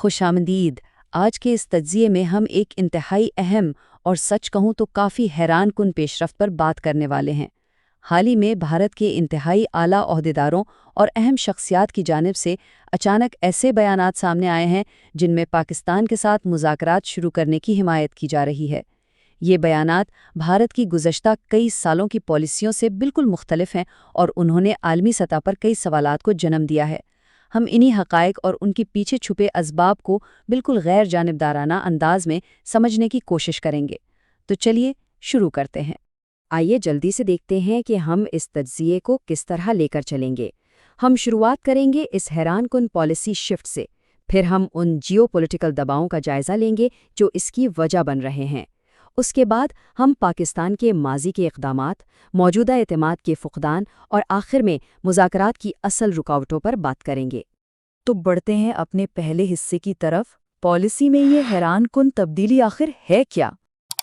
خوش آمدید۔ آج کے اس تجزیے میں ہم ایک انتہائی اہم اور سچ کہوں تو کافی حیران کن پیش رفت پر بات کرنے والے ہیں۔ حال ہی میں بھارت کے انتہائی اعلیٰ عہدیداروں اور اہم شخصیات کی جانب سے اچانک ایسے بیانات سامنے آئے ہیں جن میں پاکستان کے ساتھ مذاکرات شروع کرنے کی حمایت کی جا رہی ہے۔ یہ بیانات بھارت کی گزشتہ کئی سالوں کی پالیسیوں سے بالکل مختلف ہیں اور انہوں نے عالمی سطح پر کئی سوالات کو جنم دیا ہے۔ ہم انہی حقائق اور ان کے پیچھے چھپے اسباب کو بالکل غیر جانبدارانہ انداز میں سمجھنے کی کوشش کریں گے۔ تو چلیے شروع کرتے ہیں۔ آئیے جلدی سے دیکھتے ہیں کہ ہم اس تجزیے کو کس طرح لے کر چلیں گے۔ ہم شروعات کریں گے اس حیران کن پالیسی شفٹ سے، پھر ہم ان جیو پولیٹیکل دباؤں کا جائزہ لیں گے جو اس کی وجہ بن رہے ہیں۔ اس کے بعد ہم پاکستان کے ماضی کے اقدامات، موجودہ اعتماد کے فقدان اور آخر میں مذاکرات کی اصل رکاوٹوں پر بات کریں گے۔ تو بڑھتے ہیں اپنے پہلے حصے کی طرف۔ پالیسی میں یہ حیران کن تبدیلی آخر ہے کیا؟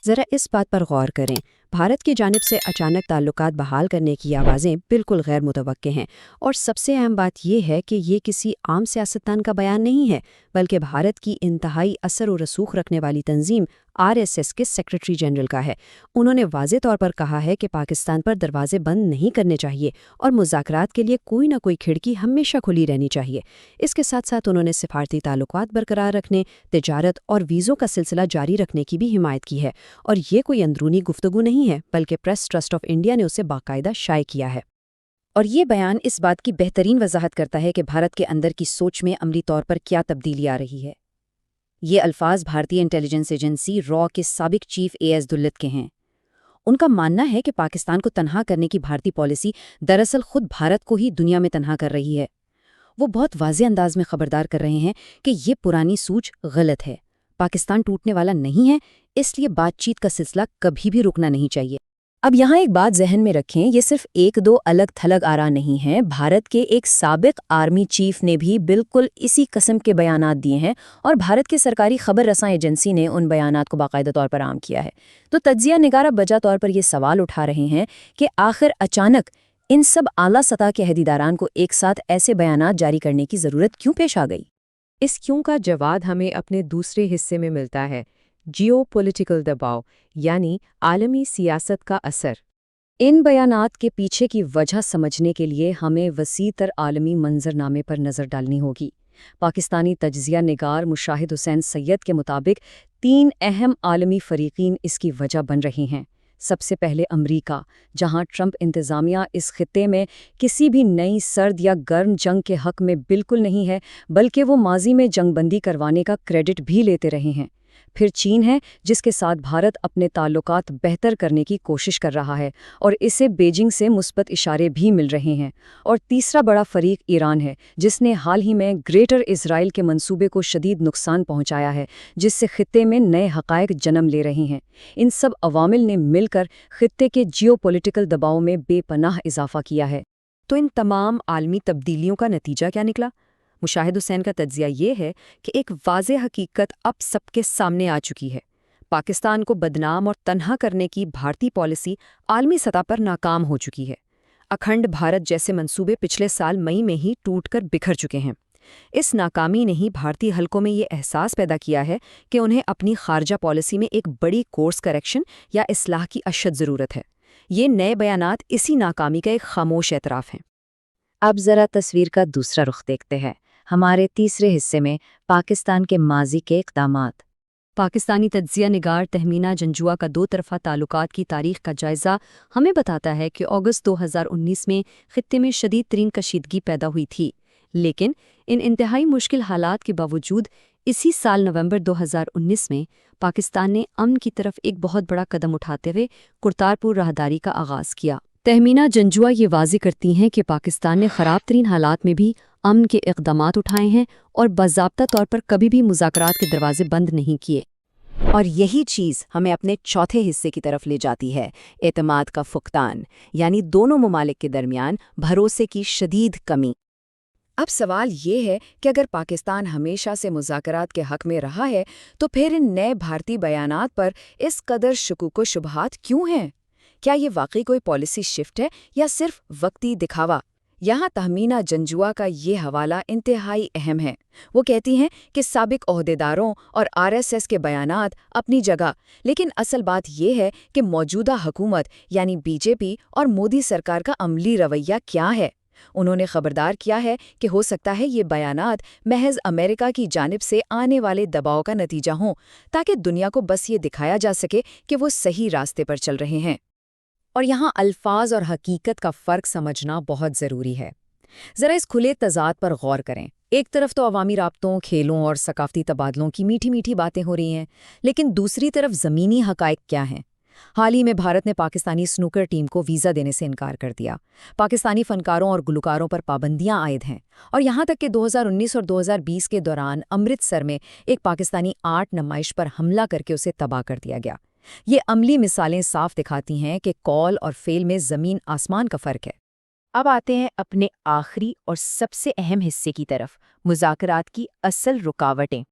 ذرا اس بات پر غور کریں۔ بھارت کی جانب سے اچانک تعلقات بحال کرنے کی آوازیں بالکل غیر متوقع ہیں، اور سب سے اہم بات یہ ہے کہ یہ کسی عام سیاستدان کا بیان نہیں ہے، بلکہ بھارت کی انتہائی اثر و رسوخ رکھنے والی تنظیم RSS کے سیکریٹری جنرل کا ہے۔ انہوں نے واضح طور پر کہا ہے کہ پاکستان پر دروازے بند نہیں کرنے چاہیے اور مذاکرات کے لیے کوئی نہ کوئی کھڑکی ہمیشہ کھلی رہنی چاہیے۔ اس کے ساتھ ساتھ انہوں نے سفارتی تعلقات برقرار رکھنے، تجارت اور ویزوں کا سلسلہ جاری رکھنے کی بھی حمایت کی ہے، اور یہ کوئی اندرونی گفتگو نہیں ہے بلکہ پریس ٹرسٹ آف انڈیا نے اسے باقاعدہ شائع کیا ہے۔ اور یہ بیان اس بات کی بہترین وضاحت کرتا ہے کہ بھارت کے اندر کی سوچ میں عملی طور پر کیا تبدیلی آ رہی ہے۔ یہ الفاظ بھارتی انٹیلیجنس ایجنسی را کے سابق چیف AS دلت کے ہیں۔ ان کا ماننا ہے کہ پاکستان کو تنہا کرنے کی بھارتی پالیسی دراصل خود بھارت کو ہی دنیا میں تنہا کر رہی ہے۔ وہ بہت واضح انداز میں خبردار کر رہے ہیں کہ یہ پرانی سوچ غلط ہے۔ پاکستان ٹوٹنے والا نہیں ہے، اس لیے بات چیت کا سلسلہ کبھی بھی رکنا نہیں چاہیے۔ اب یہاں ایک بات ذہن میں رکھیں، یہ صرف ایک دو الگ تھلگ آرا نہیں ہیں۔ بھارت کے ایک سابق آرمی چیف نے بھی بالکل اسی قسم کے بیانات دیے ہیں، اور بھارت کی سرکاری خبر رساں ایجنسی نے ان بیانات کو باقاعدہ طور پر عام کیا ہے۔ تو تجزیہ نگارہ بجا طور پر یہ سوال اٹھا رہے ہیں کہ آخر اچانک ان سب اعلیٰ سطح کے عہدیداران کو ایک ساتھ ایسے بیانات جاری کرنے کی ضرورت کیوں پیش آ گئی؟ اس کیوں کا جواب ہمیں اپنے دوسرے حصے میں ملتا ہے، جیو پولیٹیکل دباؤ، یعنی عالمی سیاست کا اثر۔ ان بیانات کے پیچھے کی وجہ سمجھنے کے لیے ہمیں وسیع تر عالمی منظرنامے پر نظر ڈالنی ہوگی۔ پاکستانی تجزیہ نگار مشاہد حسین سید کے مطابق 3 اہم عالمی فریقین اس کی وجہ بن رہے ہیں۔ سب سے پہلے امریکہ، جہاں ٹرمپ انتظامیہ اس خطے میں کسی بھی نئی سرد یا گرم جنگ کے حق میں بالکل نہیں ہے، بلکہ وہ ماضی میں جنگ بندی کروانے کا کریڈٹ بھی لیتے رہے ہیں۔ پھر چین ہے، جس کے ساتھ بھارت اپنے تعلقات بہتر کرنے کی کوشش کر رہا ہے اور اسے بیجنگ سے مثبت اشارے بھی مل رہے ہیں۔ اور تیسرا بڑا فریق ایران ہے، جس نے حال ہی میں گریٹر اسرائیل کے منصوبے کو شدید نقصان پہنچایا ہے، جس سے خطے میں نئے حقائق جنم لے رہے ہیں۔ ان سب عوامل نے مل کر خطے کے جیو پولیٹیکل دباؤ میں بے پناہ اضافہ کیا ہے۔ تو ان تمام عالمی تبدیلیوں کا نتیجہ کیا نکلا؟ مشاہد حسین کا تجزیہ یہ ہے کہ ایک واضح حقیقت اب سب کے سامنے آ چکی ہے۔ پاکستان کو بدنام اور تنہا کرنے کی بھارتی پالیسی عالمی سطح پر ناکام ہو چکی ہے۔ اکھنڈ بھارت جیسے منصوبے پچھلے سال مئی میں ہی ٹوٹ کر بکھر چکے ہیں۔ اس ناکامی نے ہی بھارتی حلقوں میں یہ احساس پیدا کیا ہے کہ انہیں اپنی خارجہ پالیسی میں ایک بڑی کورس کریکشن یا اصلاح کی اشد ضرورت ہے۔ یہ نئے بیانات اسی ناکامی کا ایک خاموش اعتراف ہیں۔ اب ذرا تصویر کا دوسرا رخ دیکھتے ہیں۔ ہمارے تیسرے حصے میں پاکستان کے ماضی کے اقدامات۔ پاکستانی تجزیہ نگار تہمینہ جنجوعہ کا 2 طرفہ تعلقات کی تاریخ کا جائزہ ہمیں بتاتا ہے کہ اگست 2019 میں خطے میں شدید ترین کشیدگی پیدا ہوئی تھی، لیکن ان انتہائی مشکل حالات کے باوجود اسی سال نومبر 2019 میں پاکستان نے امن کی طرف ایک بہت بڑا قدم اٹھاتے ہوئے کرتارپور راہداری کا آغاز کیا۔ تہمینہ جنجوعہ یہ واضح کرتی ہیں کہ پاکستان نے خراب ترین حالات میں بھی امن کے اقدامات اٹھائے ہیں اور باضابطہ طور پر کبھی بھی مذاکرات کے دروازے بند نہیں کیے۔ اور یہی چیز ہمیں اپنے چوتھے حصے کی طرف لے جاتی ہے، اعتماد کا فقدان، یعنی دونوں ممالک کے درمیان بھروسے کی شدید کمی۔ اب سوال یہ ہے کہ اگر پاکستان ہمیشہ سے مذاکرات کے حق میں رہا ہے تو پھر ان نئے بھارتی بیانات پر اس قدر شکوک و شبہات کیوں ہیں؟ کیا یہ واقعی کوئی پالیسی شفٹ ہے یا صرف وقتی دکھاوا؟ یہاں تہمینہ جنجوا کا یہ حوالہ انتہائی اہم ہے۔ وہ کہتی ہیں کہ سابق عہدیداروں اور RSS کے بیانات اپنی جگہ، لیکن اصل بات یہ ہے کہ موجودہ حکومت یعنی BJP اور مودی سرکار کا عملی رویہ کیا ہے۔ انہوں نے خبردار کیا ہے کہ ہو سکتا ہے یہ بیانات محض امریکہ کی جانب سے آنے والے دباؤ کا نتیجہ ہوں، تاکہ دنیا کو بس یہ دکھایا جا سکے کہ وہ صحیح راستے پر چل رہے ہیں۔ اور یہاں الفاظ اور حقیقت کا فرق سمجھنا بہت ضروری ہے۔ ذرا اس کھلے تضاد پر غور کریں۔ ایک طرف تو عوامی رابطوں، کھیلوں اور ثقافتی تبادلوں کی میٹھی میٹھی باتیں ہو رہی ہیں، لیکن دوسری طرف زمینی حقائق کیا ہیں؟ حال ہی میں بھارت نے پاکستانی سنوکر ٹیم کو ویزا دینے سے انکار کر دیا۔ پاکستانی فنکاروں اور گلوکاروں پر پابندیاں عائد ہیں، اور یہاں تک کہ 2019 اور 2020 کے دوران امرتسر میں ایک پاکستانی آرٹ نمائش پر حملہ کر کے اسے تباہ کر دیا گیا۔ یہ عملی مثالیں صاف دکھاتی ہیں کہ قول اور فعل میں زمین آسمان کا فرق ہے۔ اب آتے ہیں اپنے آخری اور سب سے اہم حصے کی طرف، مذاکرات کی اصل رکاوٹیں۔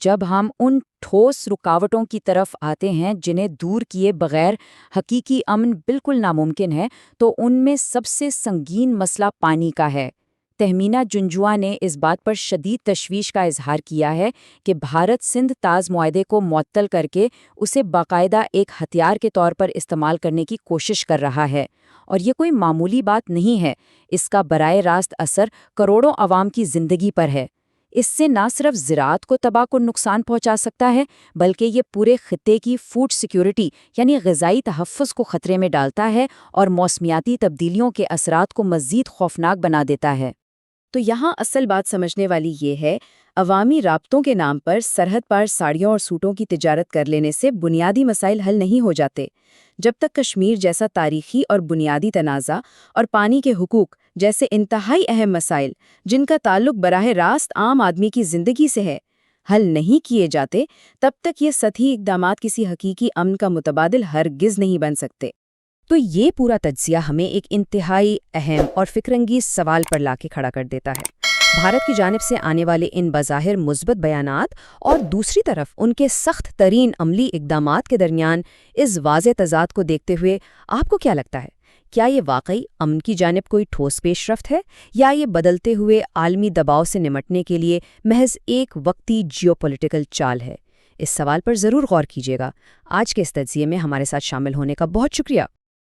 جب ہم ان ٹھوس رکاوٹوں کی طرف آتے ہیں جنہیں دور کیے بغیر حقیقی امن بالکل ناممکن ہے، تو ان میں سب سے سنگین مسئلہ پانی کا ہے۔ تہمینہ جنجوا نے اس بات پر شدید تشویش کا اظہار کیا ہے کہ بھارت سندھ تاز معاہدے کو معطل کر کے اسے باقاعدہ ایک ہتھیار کے طور پر استعمال کرنے کی کوشش کر رہا ہے، اور یہ کوئی معمولی بات نہیں ہے۔ اس کا براہ راست اثر کروڑوں عوام کی زندگی پر ہے۔ اس سے نہ صرف زراعت کو تباہ کن نقصان پہنچا سکتا ہے، بلکہ یہ پورے خطے کی فوڈ سیکیورٹی یعنی غذائی تحفظ کو خطرے میں ڈالتا ہے اور موسمیاتی تبدیلیوں کے اثرات کو مزید خوفناک بنا دیتا ہے۔ تو یہاں اصل بات سمجھنے والی یہ ہے، عوامی رابطوں کے نام پر سرحد پار ساڑیوں اور سوٹوں کی تجارت کر لینے سے بنیادی مسائل حل نہیں ہو جاتے۔ جب تک کشمیر جیسا تاریخی اور بنیادی تنازع اور پانی کے حقوق جیسے انتہائی اہم مسائل، جن کا تعلق براہ راست عام آدمی کی زندگی سے ہے، حل نہیں کیے جاتے، تب تک یہ سطحی اقدامات کسی حقیقی امن کا متبادل ہرگز نہیں بن سکتے۔ تو یہ پورا تجزیہ ہمیں ایک انتہائی اہم اور فکرانگیز سوال پر لا کے کھڑا کر دیتا ہے۔ بھارت کی جانب سے آنے والے ان بظاہر مثبت بیانات اور دوسری طرف ان کے سخت ترین عملی اقدامات کے درمیان اس واضح تضاد کو دیکھتے ہوئے آپ کو کیا لگتا ہے؟ کیا یہ واقعی امن کی جانب کوئی ٹھوس پیش رفت ہے، یا یہ بدلتے ہوئے عالمی دباؤ سے نمٹنے کے لیے محض ایک وقتی جیو پولیٹیکل چال ہے؟ اس سوال پر ضرور غور کیجیے گا۔ آج کے اس تجزیے میں ہمارے ساتھ شامل ہونے کا بہت شکریہ۔